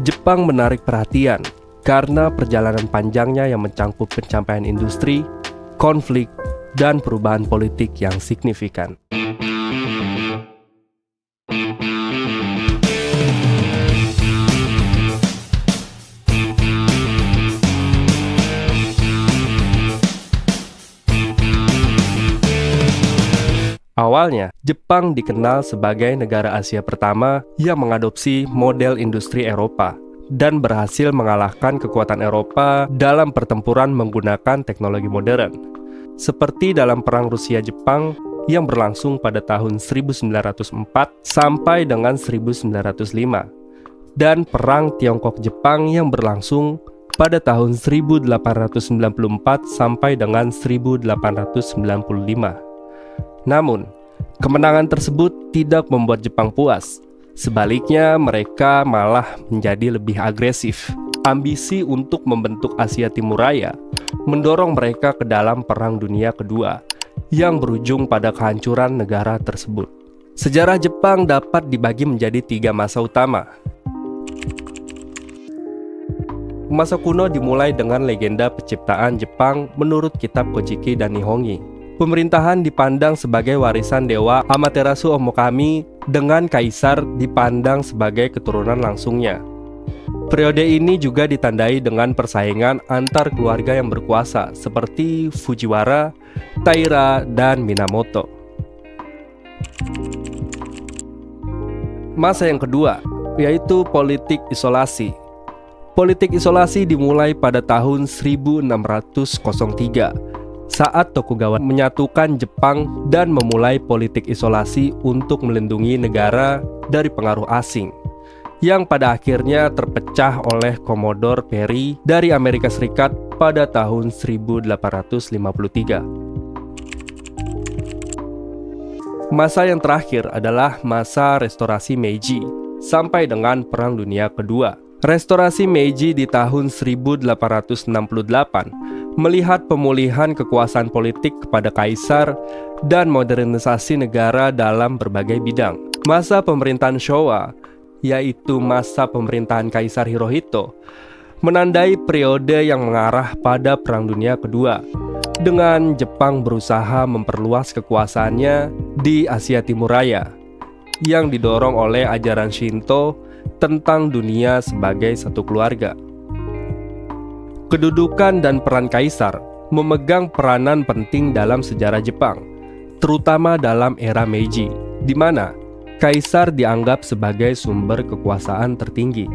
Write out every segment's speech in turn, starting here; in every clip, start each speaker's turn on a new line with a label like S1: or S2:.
S1: Jepang menarik perhatian karena perjalanan panjangnya yang mencakup pencapaian industri, konflik, dan perubahan politik yang signifikan. Awalnya, Jepang dikenal sebagai negara Asia pertama yang mengadopsi model industri Eropa dan berhasil mengalahkan kekuatan Eropa dalam pertempuran menggunakan teknologi modern. Seperti dalam Perang Rusia-Jepang yang berlangsung pada tahun 1904 sampai dengan 1905, dan Perang Tiongkok-Jepang yang berlangsung pada tahun 1894 sampai dengan 1895. Namun, kemenangan tersebut tidak membuat Jepang puas. Sebaliknya, mereka malah menjadi lebih agresif. Ambisi untuk membentuk Asia Timur Raya mendorong mereka ke dalam Perang Dunia Kedua yang berujung pada kehancuran negara tersebut. Sejarah Jepang dapat dibagi menjadi 3 masa utama. Masa kuno dimulai dengan legenda penciptaan Jepang menurut kitab Kojiki dan Nihongi. Pemerintahan dipandang sebagai warisan dewa Amaterasu Omokami, dengan kaisar dipandang sebagai keturunan langsungnya. Periode ini juga ditandai dengan persaingan antar keluarga yang berkuasa seperti Fujiwara, Taira, dan Minamoto. Masa yang kedua, yaitu politik isolasi. Politik isolasi dimulai pada tahun 1603 saat Tokugawa menyatukan Jepang dan memulai politik isolasi untuk melindungi negara dari pengaruh asing, yang pada akhirnya terpecah oleh Commodore Perry dari Amerika Serikat pada tahun 1853. Masa yang terakhir adalah masa restorasi Meiji sampai dengan Perang Dunia Kedua. Restorasi Meiji di tahun 1868 melihat pemulihan kekuasaan politik kepada kaisar dan modernisasi negara dalam berbagai bidang. Masa pemerintahan Showa, yaitu masa pemerintahan Kaisar Hirohito, menandai periode yang mengarah pada Perang Dunia Kedua, dengan Jepang berusaha memperluas kekuasaannya di Asia Timur Raya, yang didorong oleh ajaran Shinto tentang dunia sebagai satu keluarga. Kedudukan dan peran kaisar memegang peranan penting dalam sejarah Jepang, terutama dalam era Meiji, di mana kaisar dianggap sebagai sumber kekuasaan tertinggi.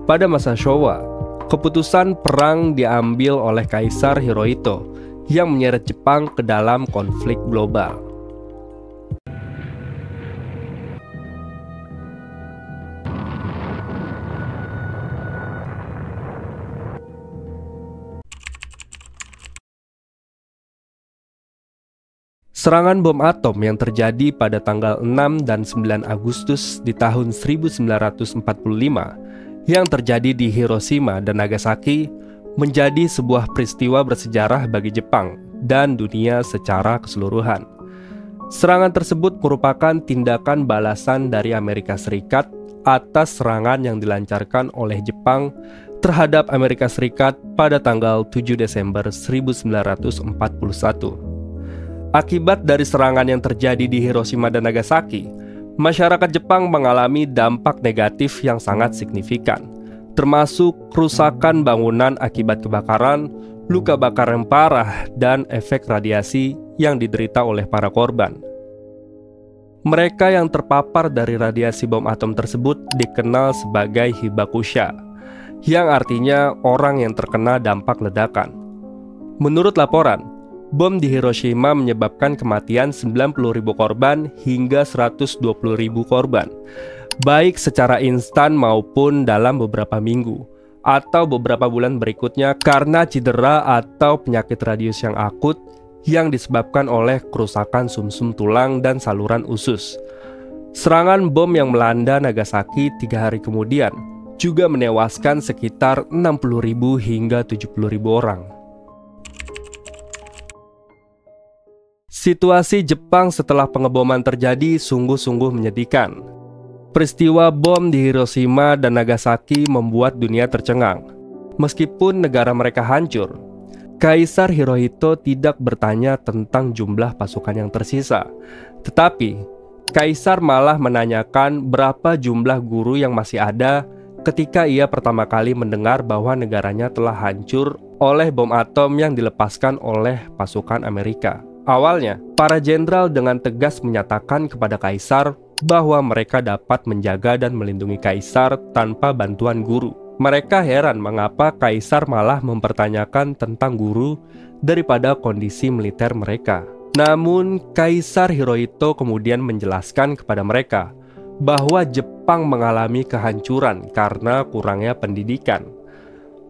S1: Pada masa Showa, keputusan perang diambil oleh Kaisar Hirohito yang menyeret Jepang ke dalam konflik global. Serangan bom atom yang terjadi pada tanggal 6 dan 9 Agustus di tahun 1945 yang terjadi di Hiroshima dan Nagasaki menjadi sebuah peristiwa bersejarah bagi Jepang dan dunia secara keseluruhan. Serangan tersebut merupakan tindakan balasan dari Amerika Serikat atas serangan yang dilancarkan oleh Jepang terhadap Amerika Serikat pada tanggal 7 Desember 1941. Akibat dari serangan yang terjadi di Hiroshima dan Nagasaki, masyarakat Jepang mengalami dampak negatif yang sangat signifikan, termasuk kerusakan bangunan akibat kebakaran, luka bakar yang parah, dan efek radiasi yang diderita oleh para korban. Mereka yang terpapar dari radiasi bom atom tersebut dikenal sebagai hibakusha, yang artinya orang yang terkena dampak ledakan. Menurut laporan, bom di Hiroshima menyebabkan kematian 90.000 korban hingga 120.000 korban, baik secara instan maupun dalam beberapa minggu atau beberapa bulan berikutnya karena cedera atau penyakit radius yang akut yang disebabkan oleh kerusakan sumsum tulang dan saluran usus. Serangan bom yang melanda Nagasaki 3 hari kemudian juga menewaskan sekitar 60.000 hingga 70.000 orang. Situasi Jepang setelah pengeboman terjadi sungguh-sungguh menyedihkan. Peristiwa bom di Hiroshima dan Nagasaki membuat dunia tercengang. Meskipun negara mereka hancur, Kaisar Hirohito tidak bertanya tentang jumlah pasukan yang tersisa. Tetapi, Kaisar malah menanyakan berapa jumlah guru yang masih ada ketika ia pertama kali mendengar bahwa negaranya telah hancur oleh bom atom yang dilepaskan oleh pasukan Amerika. Awalnya, para jenderal dengan tegas menyatakan kepada Kaisar bahwa mereka dapat menjaga dan melindungi Kaisar tanpa bantuan guru. Mereka heran mengapa Kaisar malah mempertanyakan tentang guru daripada kondisi militer mereka. Namun, Kaisar Hirohito kemudian menjelaskan kepada mereka bahwa Jepang mengalami kehancuran karena kurangnya pendidikan.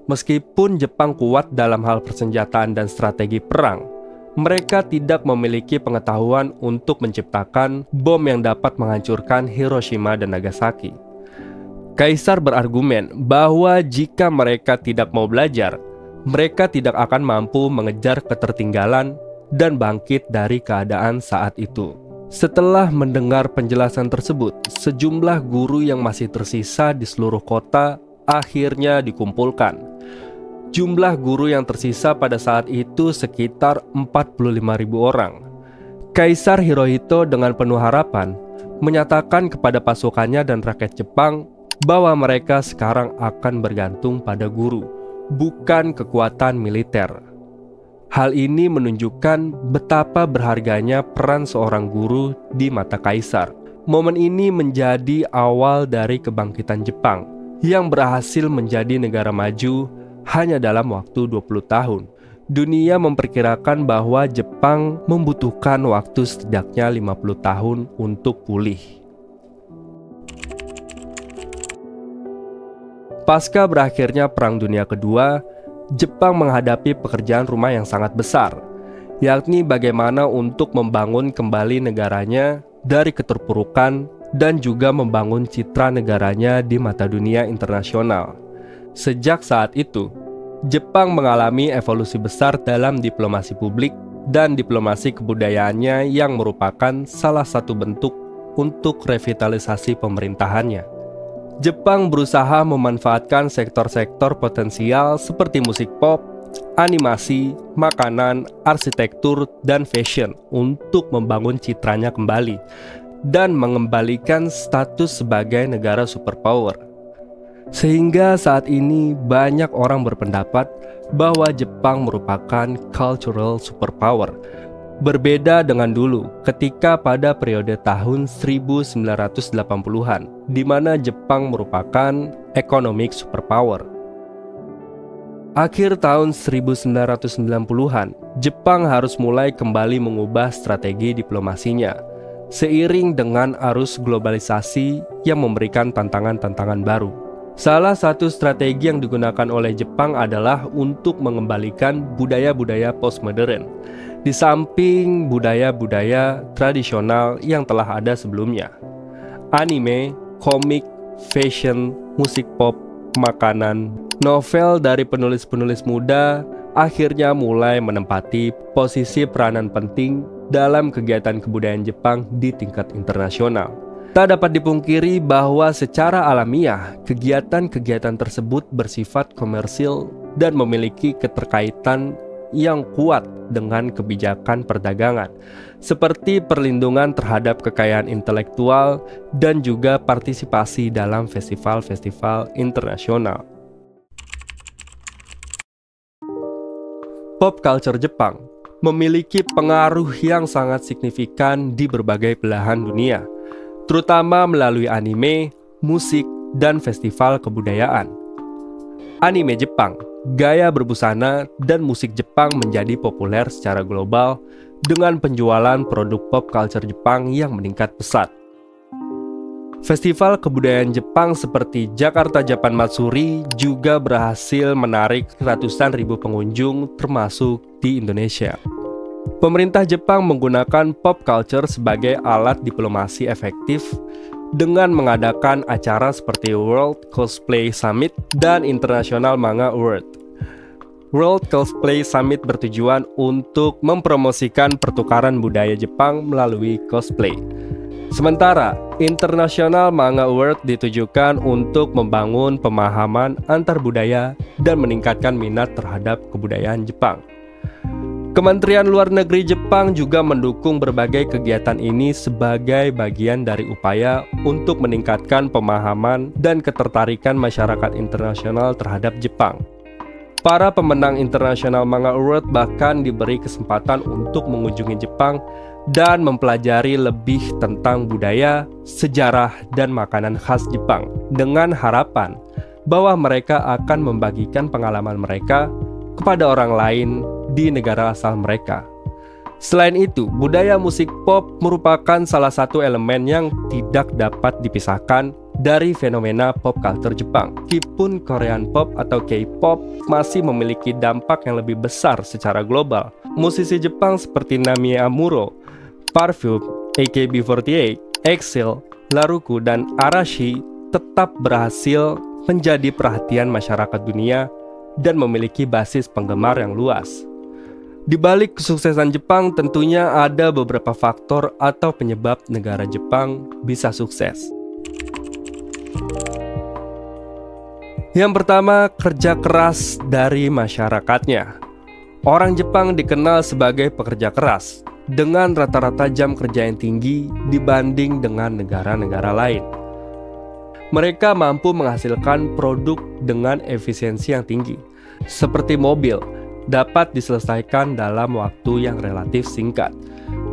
S1: Meskipun Jepang kuat dalam hal persenjataan dan strategi perang, mereka tidak memiliki pengetahuan untuk menciptakan bom yang dapat menghancurkan Hiroshima dan Nagasaki. Kaisar berargumen bahwa jika mereka tidak mau belajar, mereka tidak akan mampu mengejar ketertinggalan dan bangkit dari keadaan saat itu. Setelah mendengar penjelasan tersebut, sejumlah guru yang masih tersisa di seluruh kota akhirnya dikumpulkan. Jumlah guru yang tersisa pada saat itu sekitar 45.000 orang. Kaisar Hirohito dengan penuh harapan menyatakan kepada pasukannya dan rakyat Jepang bahwa mereka sekarang akan bergantung pada guru, bukan kekuatan militer. Hal ini menunjukkan betapa berharganya peran seorang guru di mata Kaisar. Momen ini menjadi awal dari kebangkitan Jepang yang berhasil menjadi negara maju hanya dalam waktu 20 tahun. Dunia memperkirakan bahwa Jepang membutuhkan waktu setidaknya 50 tahun untuk pulih. Pasca berakhirnya Perang Dunia Kedua, Jepang menghadapi pekerjaan rumah yang sangat besar, yakni bagaimana untuk membangun kembali negaranya dari keterpurukan dan juga membangun citra negaranya di mata dunia internasional. Sejak saat itu, Jepang mengalami evolusi besar dalam diplomasi publik dan diplomasi kebudayaannya yang merupakan salah satu bentuk untuk revitalisasi pemerintahannya. Jepang berusaha memanfaatkan sektor-sektor potensial seperti musik pop, animasi, makanan, arsitektur, dan fashion untuk membangun citranya kembali dan mengembalikan status sebagai negara superpower. Sehingga saat ini banyak orang berpendapat bahwa Jepang merupakan cultural superpower. Berbeda dengan dulu ketika pada periode tahun 1980-an, di mana Jepang merupakan economic superpower. Akhir tahun 1990-an, Jepang harus mulai kembali mengubah strategi diplomasinya, seiring dengan arus globalisasi yang memberikan tantangan-tantangan baru. Salah satu strategi yang digunakan oleh Jepang adalah untuk mengembalikan budaya-budaya postmodern, di samping budaya-budaya tradisional yang telah ada sebelumnya. Anime, komik, fashion, musik pop, makanan, novel dari penulis-penulis muda akhirnya mulai menempati posisi peranan penting dalam kegiatan kebudayaan Jepang di tingkat internasional. Tak dapat dipungkiri bahwa secara alamiah, kegiatan-kegiatan tersebut bersifat komersil dan memiliki keterkaitan yang kuat dengan kebijakan perdagangan, seperti perlindungan terhadap kekayaan intelektual dan juga partisipasi dalam festival-festival internasional. Pop culture Jepang memiliki pengaruh yang sangat signifikan di berbagai belahan dunia, terutama melalui anime, musik, dan festival kebudayaan. Anime Jepang, gaya berbusana, dan musik Jepang menjadi populer secara global dengan penjualan produk pop culture Jepang yang meningkat pesat. Festival kebudayaan Jepang seperti Jakarta Japan Matsuri juga berhasil menarik ratusan ribu pengunjung termasuk di Indonesia. Pemerintah Jepang menggunakan pop culture sebagai alat diplomasi efektif dengan mengadakan acara seperti World Cosplay Summit dan International Manga Award. World Cosplay Summit bertujuan untuk mempromosikan pertukaran budaya Jepang melalui cosplay. Sementara International Manga Award ditujukan untuk membangun pemahaman antar budaya dan meningkatkan minat terhadap kebudayaan Jepang. Kementerian Luar Negeri Jepang juga mendukung berbagai kegiatan ini sebagai bagian dari upaya untuk meningkatkan pemahaman dan ketertarikan masyarakat internasional terhadap Jepang. Para pemenang International Manga Award bahkan diberi kesempatan untuk mengunjungi Jepang dan mempelajari lebih tentang budaya, sejarah, dan makanan khas Jepang dengan harapan bahwa mereka akan membagikan pengalaman mereka kepada orang lain di negara asal mereka. Selain itu, budaya musik pop merupakan salah satu elemen yang tidak dapat dipisahkan dari fenomena pop culture Jepang. Meskipun Korean pop atau K-pop masih memiliki dampak yang lebih besar secara global, musisi Jepang seperti Nami Amuro, Parfum, AKB48, EXILE, Laruku, dan Arashi tetap berhasil menjadi perhatian masyarakat dunia dan memiliki basis penggemar yang luas. Di balik kesuksesan Jepang tentunya ada beberapa faktor atau penyebab negara Jepang bisa sukses. Yang pertama, kerja keras dari masyarakatnya. Orang Jepang dikenal sebagai pekerja keras, dengan rata-rata jam kerja yang tinggi dibanding dengan negara-negara lain. Mereka mampu menghasilkan produk dengan efisiensi yang tinggi, seperti mobil, dapat diselesaikan dalam waktu yang relatif singkat.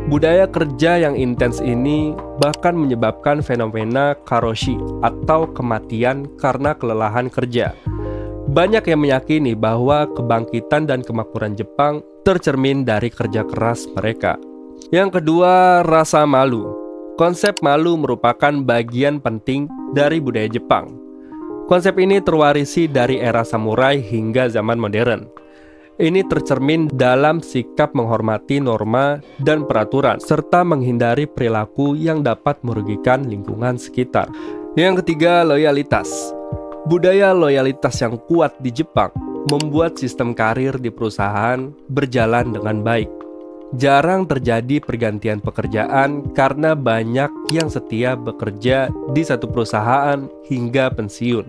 S1: Budaya kerja yang intens ini bahkan menyebabkan fenomena karoshi atau kematian karena kelelahan kerja. Banyak yang meyakini bahwa kebangkitan dan kemakmuran Jepang tercermin dari kerja keras mereka. Yang kedua, rasa malu. Konsep malu merupakan bagian penting dari budaya Jepang. Konsep ini terwarisi dari era samurai hingga zaman modern. Ini tercermin dalam sikap menghormati norma dan peraturan, serta menghindari perilaku yang dapat merugikan lingkungan sekitar. Yang ketiga, loyalitas. Budaya loyalitas yang kuat di Jepang membuat sistem karir di perusahaan berjalan dengan baik. Jarang terjadi pergantian pekerjaan karena banyak yang setia bekerja di satu perusahaan hingga pensiun.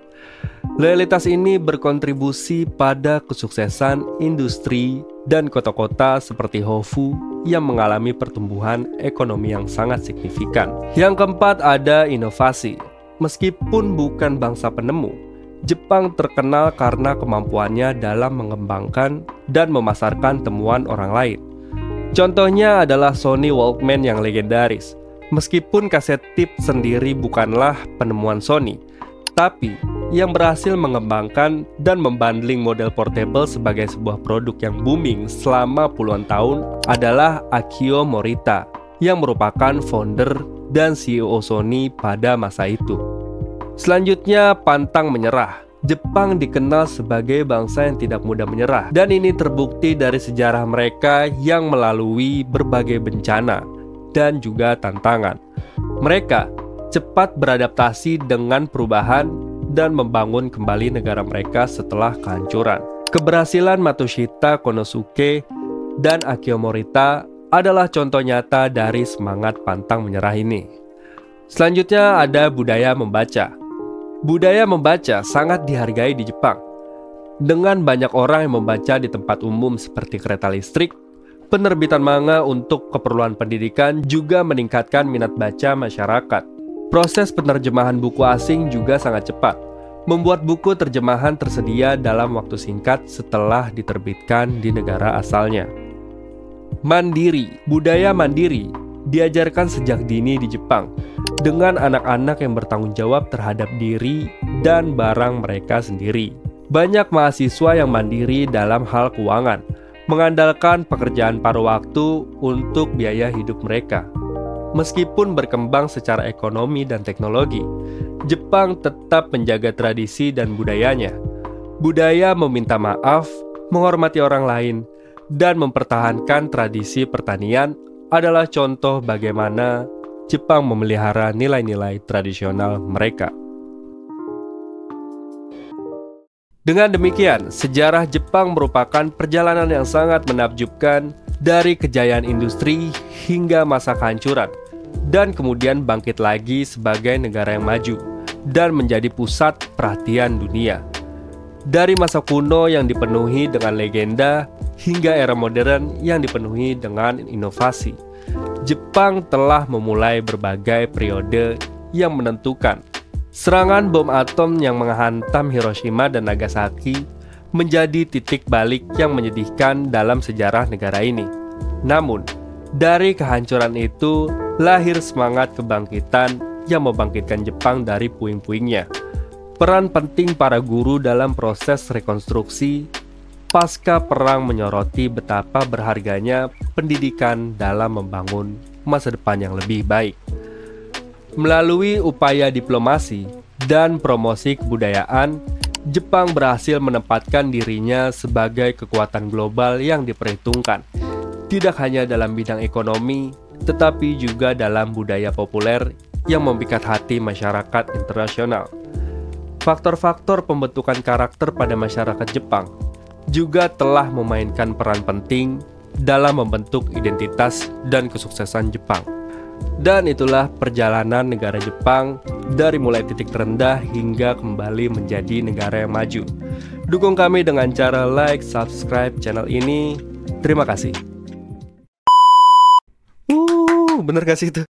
S1: Loyalitas ini berkontribusi pada kesuksesan industri dan kota-kota seperti Hofu yang mengalami pertumbuhan ekonomi yang sangat signifikan. Yang keempat, ada inovasi. Meskipun bukan bangsa penemu, Jepang terkenal karena kemampuannya dalam mengembangkan dan memasarkan temuan orang lain. Contohnya adalah Sony Walkman yang legendaris. Meskipun kaset tip sendiri bukanlah penemuan Sony, tapi yang berhasil mengembangkan dan membundling model portable sebagai sebuah produk yang booming selama puluhan tahun adalah Akio Morita, yang merupakan founder dan CEO Sony pada masa itu. Selanjutnya, pantang menyerah. Jepang dikenal sebagai bangsa yang tidak mudah menyerah, dan ini terbukti dari sejarah mereka yang melalui berbagai bencana dan juga tantangan. Mereka cepat beradaptasi dengan perubahan dan membangun kembali negara mereka setelah kehancuran. Keberhasilan Matsushita Konosuke dan Akio Morita adalah contoh nyata dari semangat pantang menyerah ini. Selanjutnya ada budaya membaca. Budaya membaca sangat dihargai di Jepang. Dengan banyak orang yang membaca di tempat umum seperti kereta listrik, penerbitan manga untuk keperluan pendidikan juga meningkatkan minat baca masyarakat. Proses penerjemahan buku asing juga sangat cepat, membuat buku terjemahan tersedia dalam waktu singkat setelah diterbitkan di negara asalnya. Mandiri. Budaya mandiri diajarkan sejak dini di Jepang, dengan anak-anak yang bertanggung jawab terhadap diri dan barang mereka sendiri. Banyak mahasiswa yang mandiri dalam hal keuangan, mengandalkan pekerjaan paruh waktu untuk biaya hidup mereka. Meskipun berkembang secara ekonomi dan teknologi, Jepang tetap menjaga tradisi dan budayanya. Budaya meminta maaf, menghormati orang lain, dan mempertahankan tradisi pertanian adalah contoh bagaimana Jepang memelihara nilai-nilai tradisional mereka. Dengan demikian, sejarah Jepang merupakan perjalanan yang sangat menakjubkan dari kejayaan industri hingga masa kehancuran. dan kemudian bangkit lagi sebagai negara yang maju dan menjadi pusat perhatian dunia. Dari masa kuno yang dipenuhi dengan legenda hingga era modern yang dipenuhi dengan inovasi, Jepang telah memulai berbagai periode yang menentukan. Serangan bom atom yang menghantam Hiroshima dan Nagasaki menjadi titik balik yang menyedihkan dalam sejarah negara ini. Namun, dari kehancuran itu lahir semangat kebangkitan yang membangkitkan Jepang dari puing-puingnya. Peran penting para guru dalam proses rekonstruksi pasca perang menyoroti betapa berharganya pendidikan dalam membangun masa depan yang lebih baik. Melalui upaya diplomasi dan promosi kebudayaan, Jepang berhasil menempatkan dirinya sebagai kekuatan global yang diperhitungkan, tidak hanya dalam bidang ekonomi, tetapi juga dalam budaya populer yang memikat hati masyarakat internasional. Faktor-faktor pembentukan karakter pada masyarakat Jepang juga telah memainkan peran penting dalam membentuk identitas dan kesuksesan Jepang. Dan itulah perjalanan negara Jepang dari mulai titik terendah hingga kembali menjadi negara yang maju. Dukung kami dengan cara like, subscribe channel ini. Terima kasih. Bener gak sih itu?